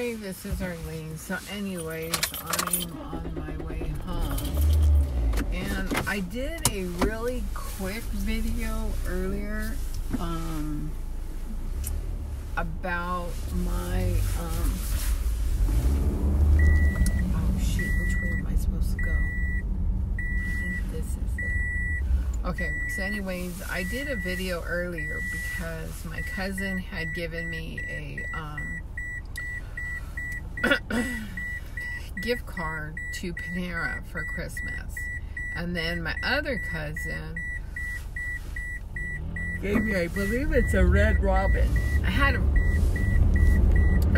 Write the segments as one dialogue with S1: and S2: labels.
S1: Hey, this is Arlene. So anyways, I'm on my way home. And I did a really quick video earlier about my oh shoot, which way am I supposed to go? I think this is it. Okay, so anyways, I did a video earlier because my cousin had given me a gift card to Panera for Christmas, and then my other cousin gave me, I believe it's a Red Robin. It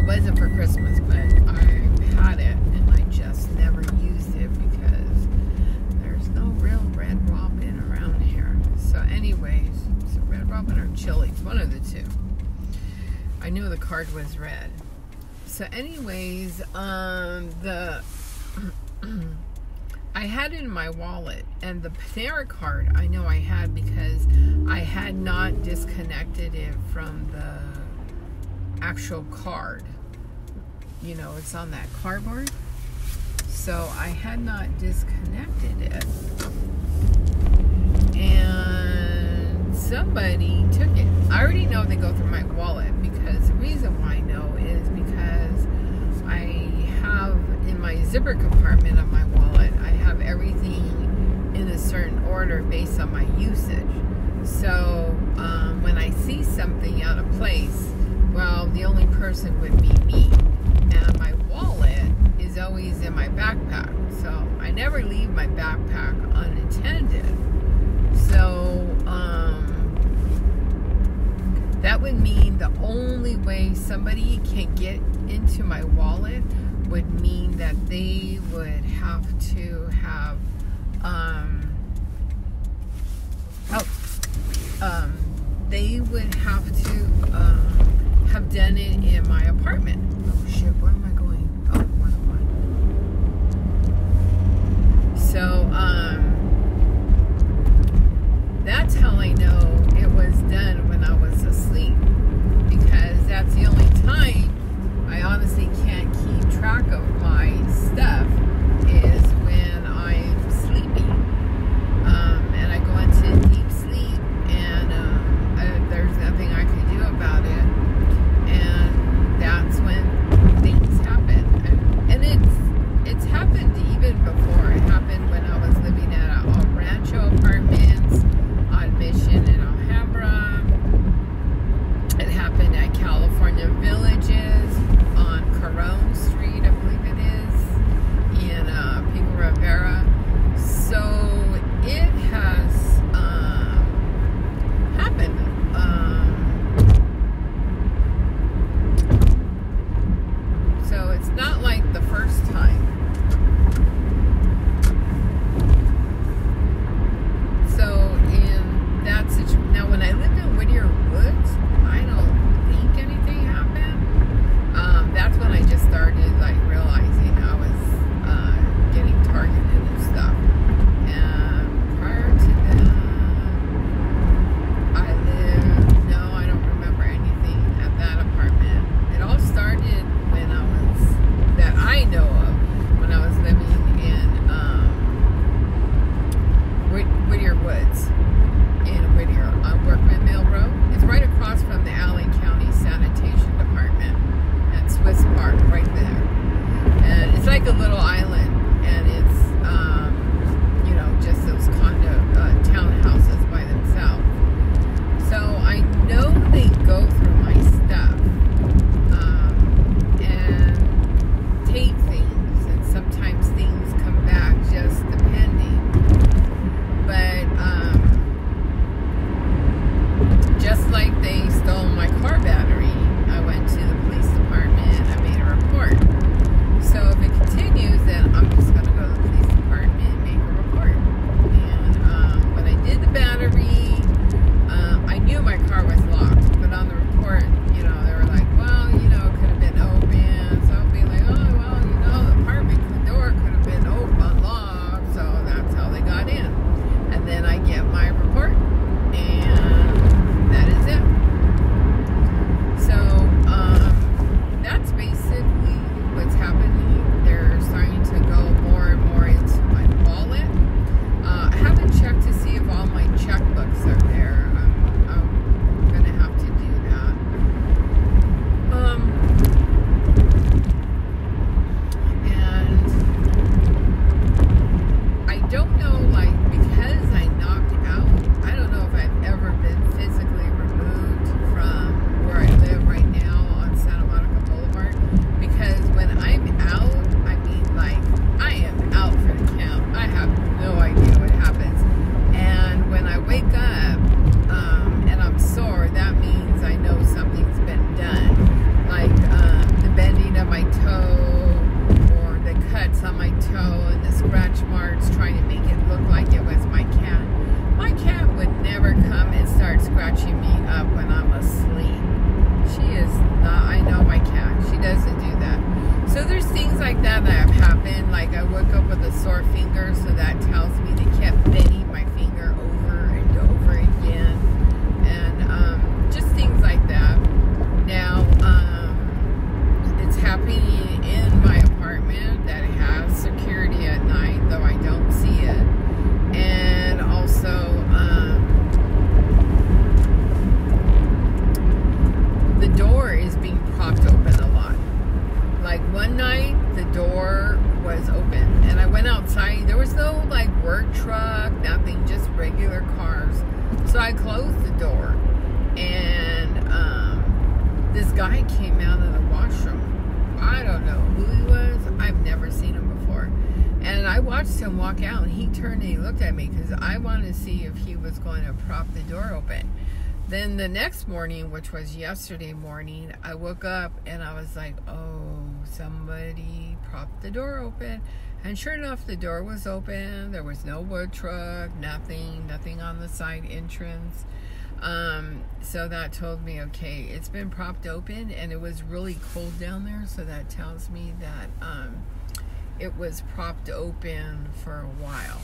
S1: wasn't for Christmas, but I had it and I just never used it because there's no real Red Robin around here. So anyways, it's a Red Robin or Chili's, one of the two. I knew the card was red. So anyways, I had it in my wallet, and the Panera card I know I had because I had not disconnected it from the actual card. You know, it's on that cardboard. So I had not disconnected it. And somebody took it. I already know they go through my wallet because the reason why I know is because I have in my zipper compartment of my wallet, I have everything in a certain order based on my usage. So when I see something out of place, well, the only person would be me. And my wallet is always in my backpack. So I never leave my backpack unattended. So that would mean the only way somebody can get into my wallet would mean that they would have to have they would have to have done it in my apartment. Oh shit, where am I going? Oh, 101. So that's how I know it was done when I was asleep, because that's the only time I honestly can't keep track of my stuff is when I'm sleeping. And I go into deep sleep, and there's nothing I can do about it. And that's when things happen. And it's happened even before. It happened when I was living at El Rancho Apartments on Mission in Alhambra. It happened at California Villages on Corona Street, I believe it is, in Pico Rivera. So it has happened. So it's not like the first time. So in that situation, now when I lived in Whittier Woods, I don't think anything happened. That's when I just started like realizing I was getting targeted and stuff. And prior to that, I don't remember anything at that apartment. It all started when that I know of, when I was living in Whittier Woods in Whittier on Workman Mill Road. It's right across from the Allen County Sanitation Department and Swiss Park, right there. And it's like a little island, and it's just those condo townhouses by themselves. So I know they go through my stuff and take things, and sometimes things come back, just depending. But don't know, like, because I knocked out, I don't know if I've ever been physically removed from where I live right now on Santa Monica Boulevard. Because when I'm out, I mean, like, I am out for the count. I have no idea what happens. And when I wake up and I'm sore, that means I know something's been done. Like the bending of my toe, or the cuts on my toe, and the scratch marks trying to make it look like it was my cat. My cat would never come and start scratching me up when I'm asleep. She is not, I know my cat. She doesn't do that. So there's things like that that have happened. Like I woke up with a sore finger, so that tells me they kept bending my finger over and over again. And just things like that. Now, it's happening in my apartment that has security at night, though I don't see it. And also, the door is being propped open a lot. Like one night, the door was open, and I went outside. There was no like work truck, nothing, just regular cars. So I closed the door, and this guy came out of the washroom. I don't know who he was. I've never seen him before. And I watched him walk out, and he turned and he looked at me because I wanted to see if he was going to prop the door open. Then the next morning, which was yesterday morning, I woke up and I was like, oh, somebody propped the door open. And sure enough, the door was open. There was no wood truck, nothing on the side entrance. So that told me, okay, it's been propped open, and it was really cold down there. So that tells me that it was propped open for a while.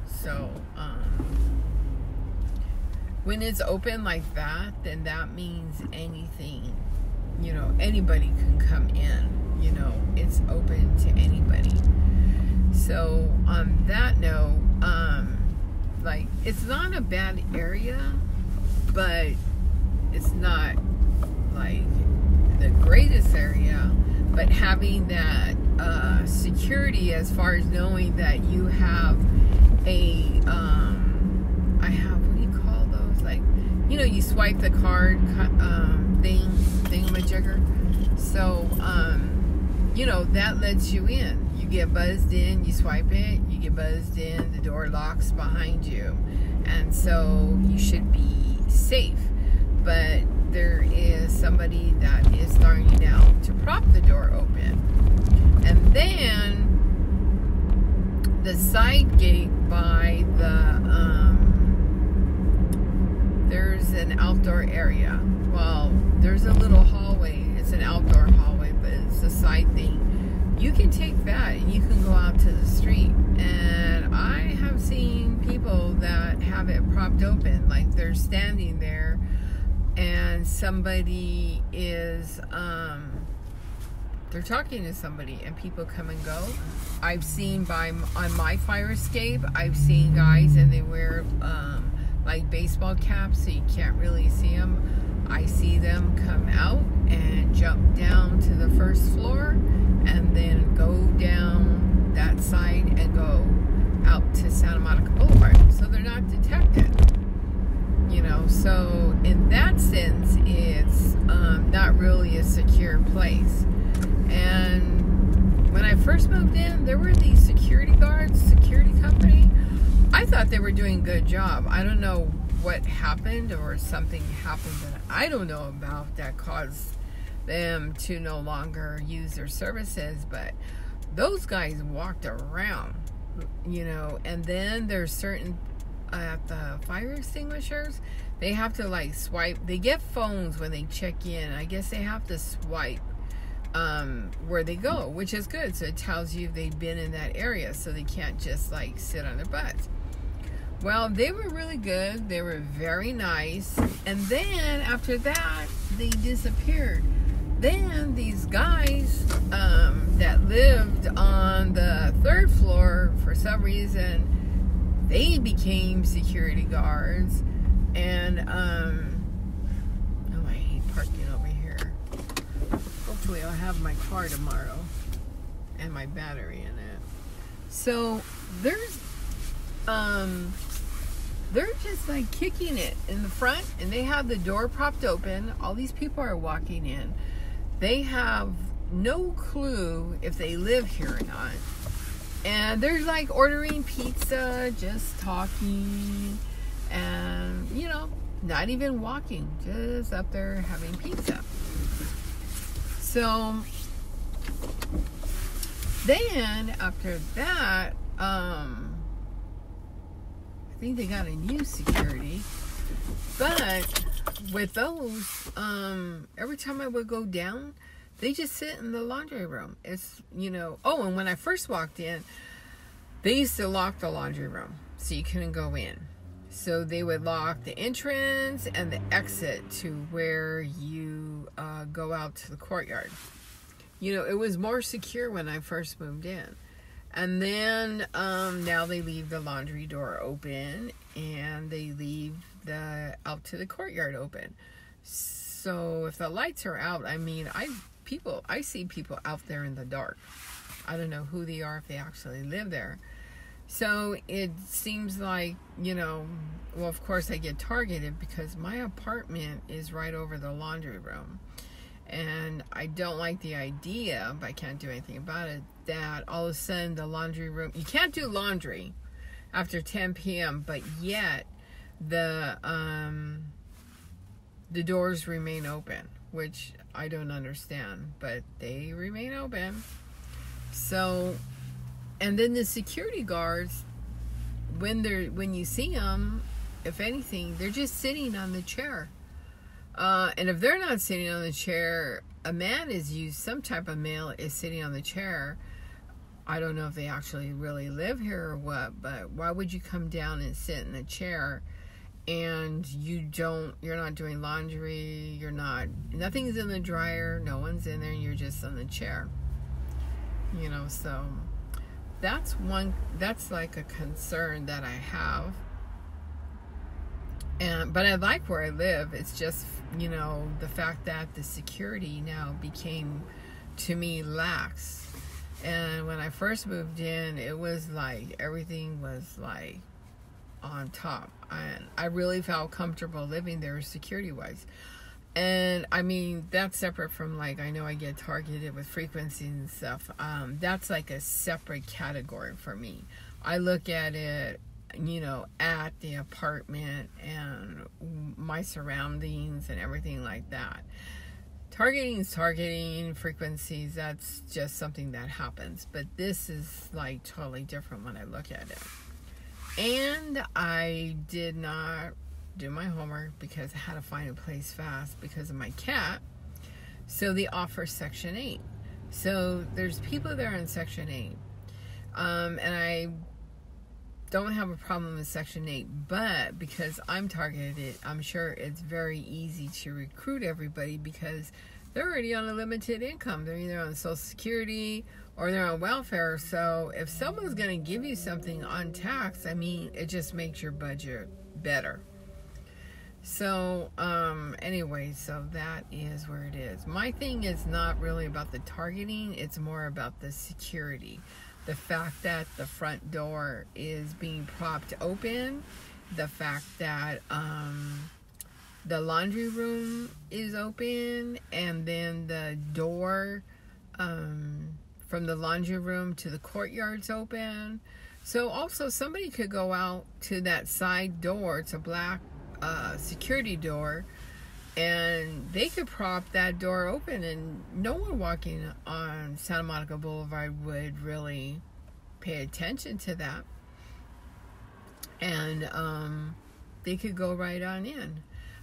S1: So, when it's open like that, then that means anything, anybody can come in, it's open to anybody. So on that note, like, it's not a bad area, but it's not like the greatest area. But having that security, as far as knowing that you have a I have, what do you call those, like, you swipe the card thingamajigger. So that lets you in. You get buzzed in, you swipe it, you get buzzed in, the door locks behind you, and so you should be safe. But there is somebody that is starting now to prop the door open. And then the side gate by the there's an outdoor area. Well, there's a little hallway. It's an outdoor hallway, but it's a side thing. You can take that and you can go out to the street. And I have seen people that have it propped open, like they're standing there and somebody is they're talking to somebody, and people come and go. I've seen on my fire escape, I've seen guys and they wear like baseball caps, so you can't really see them. I see them come out and jump down to the first floor and then go down that side and go out to Santa Monica Boulevard. So they're not detected. So in that sense, it's not really a secure place. And when I first moved in, there were these security guards, security company. I thought they were doing a good job. I don't know what happened, or something happened that I don't know about that caused them to no longer use their services. But those guys walked around, and then there's certain at the fire extinguishers, they have to like swipe. They get phones when they check in. I guess they have to swipe where they go, which is good. So it tells you they've been in that area, so they can't just like sit on their butts. Well, they were really good. They were very nice. And then after that, they disappeared. Then these guys that lived on the third floor, for some reason, they became security guards. And I hate parking over here. Hopefully I'll have my car tomorrow and my battery in it. So there's they're just like kicking it in the front, and they have the door propped open. All these people are walking in. They have no clue if they live here or not. And they're like ordering pizza, just talking, and, you know, not even walking, just up there having pizza. So then after that, I think they got a new security. But with those, every time I would go down, they just sit in the laundry room. It's, you know, oh, and when I first walked in, they used to lock the laundry room so you couldn't go in. So they would lock the entrance and the exit to where you go out to the courtyard. You know, it was more secure when I first moved in. And then now they leave the laundry door open, and they leave the out to the courtyard open. So if the lights are out, I mean, I see people out there in the dark. I don't know who they are, if they actually live there. So it seems like, you know, well, of course I get targeted because my apartment is right over the laundry room. And I don't like the idea, but I can't do anything about it, that all of a sudden the laundry room, you can't do laundry after 10 p.m., but yet the doors remain open, which I don't understand, but they remain open. So, and then the security guards, when you see them, if anything, they're just sitting on the chair. And if they're not sitting on the chair, a man is used, some type of male is sitting on the chair. I don't know if they actually really live here or what, but why would you come down and sit in a chair and you're not doing laundry, nothing's in the dryer, no one's in there, and you're just on the chair. You know, so that's like a concern that I have. But I like where I live. It's just, you know, the fact that the security now became, to me, lax. And when I first moved in, it was like everything was like on top. And I really felt comfortable living there security-wise. And I mean, that's separate from, like, I know I get targeted with frequencies and stuff. That's like a separate category for me. I look at it, you know, at the apartment and my surroundings and everything like that. Targeting is targeting, frequencies, that's just something that happens. But this is like totally different when I look at it. And I did not do my homework because I had to find a place fast because of my cat. So they offer Section 8. So there's people there in Section 8. And I don't have a problem with Section 8, but because I'm targeted, I'm sure it's very easy to recruit everybody because they're already on a limited income. They're either on Social Security or they're on welfare. So if someone's going to give you something on tax, I mean, it just makes your budget better. So, anyway, so that is where it is. My thing is not really about the targeting. It's more about the security. The fact that the front door is being propped open. The fact that the laundry room is open. And then the door from the laundry room to the courtyard's open. So also somebody could go out to that side door. It's a black security door, and they could prop that door open and no one walking on Santa Monica Boulevard would really pay attention to that, and they could go right on in.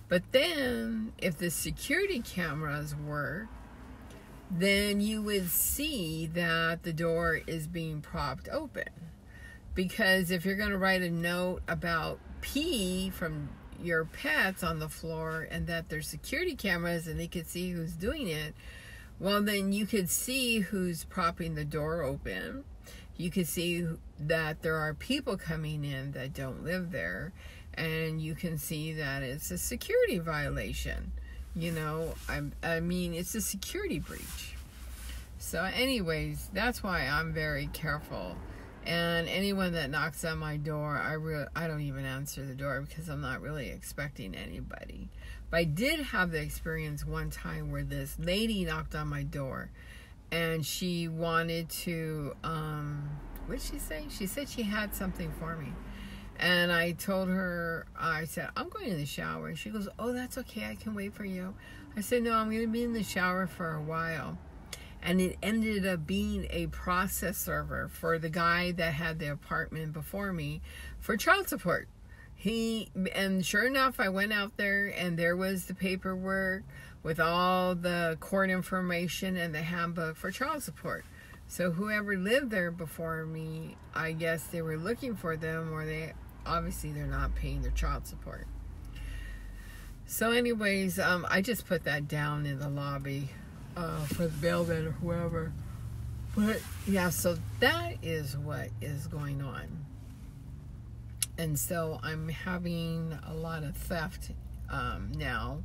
S1: But then if the security cameras work, then you would see that the door is being propped open, because if you're going to write a note about pee from your pets on the floor and that there's security cameras and they could see who's doing it, well, then you could see who's propping the door open. You could see that there are people coming in that don't live there, and you can see that it's a security violation. You know, I mean, it's a security breach. So anyways, that's why I'm very careful And anyone that knocks on my door, I don't even answer the door because I'm not really expecting anybody. But I did have the experience one time where this lady knocked on my door, and she wanted to, what did she say? She said she had something for me. And I told her, I said, I'm going in the shower. And she goes, oh, that's okay. I can wait for you. I said, no, I'm going to be in the shower for a while. And it ended up being a process server for the guy that had the apartment before me for child support. And sure enough, I went out there and there was the paperwork with all the court information and the handbook for child support. So whoever lived there before me, I guess they were looking for them, or obviously they're not paying their child support. So anyways, I just put that down in the lobby for the building or whoever. But yeah, so that is what is going on. And so I'm having a lot of theft now.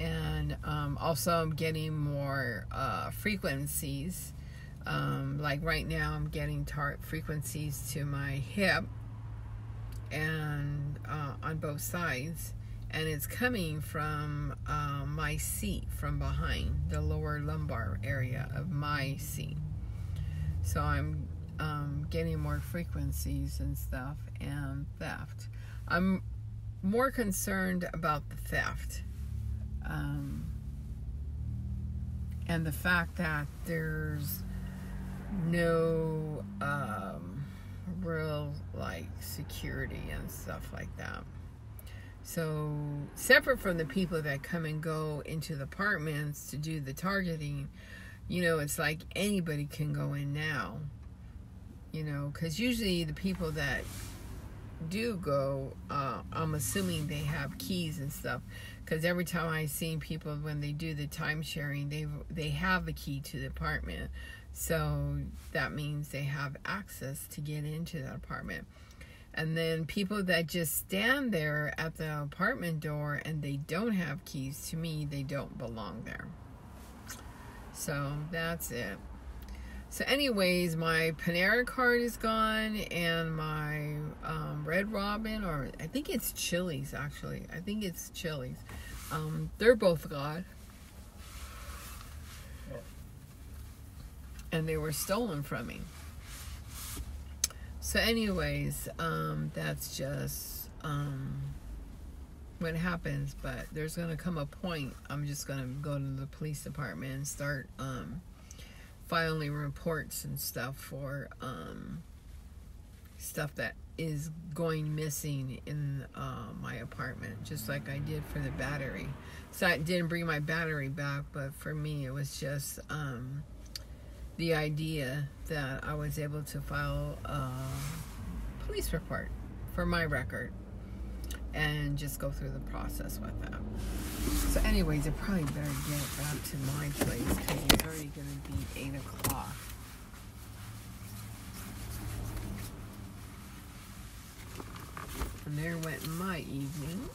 S1: And also I'm getting more frequencies. Like right now I'm getting frequencies to my hip and on both sides. And it's coming from my seat from behind, the lower lumbar area of my seat. So I'm getting more frequencies and stuff, and theft. I'm more concerned about the theft. And the fact that there's no real like security and stuff like that. So separate from the people that come and go into the apartments to do the targeting, you know, it's like anybody can go in now, you know, because usually the people that do go, I'm assuming they have keys and stuff, because every time I've seen people when they do the time sharing, they have a key to the apartment, so that means they have access to get into that apartment. And then people that just stand there at the apartment door and they don't have keys, to me, they don't belong there. So that's it. So anyways, my Panera card is gone, and my Red Robin, or I think it's Chili's actually. I think it's Chili's. They're both gone. And they were stolen from me. So anyways, that's just what happens. But there's going to come a point, I'm just going to go to the police department and start filing reports and stuff for stuff that is going missing in my apartment, just like I did for the battery. So I didn't bring my battery back, but for me it was just the idea that I was able to file a police report for my record and just go through the process with that. So anyways, I probably better get back to my place because it's already going to be 8 o'clock. And there went my evening.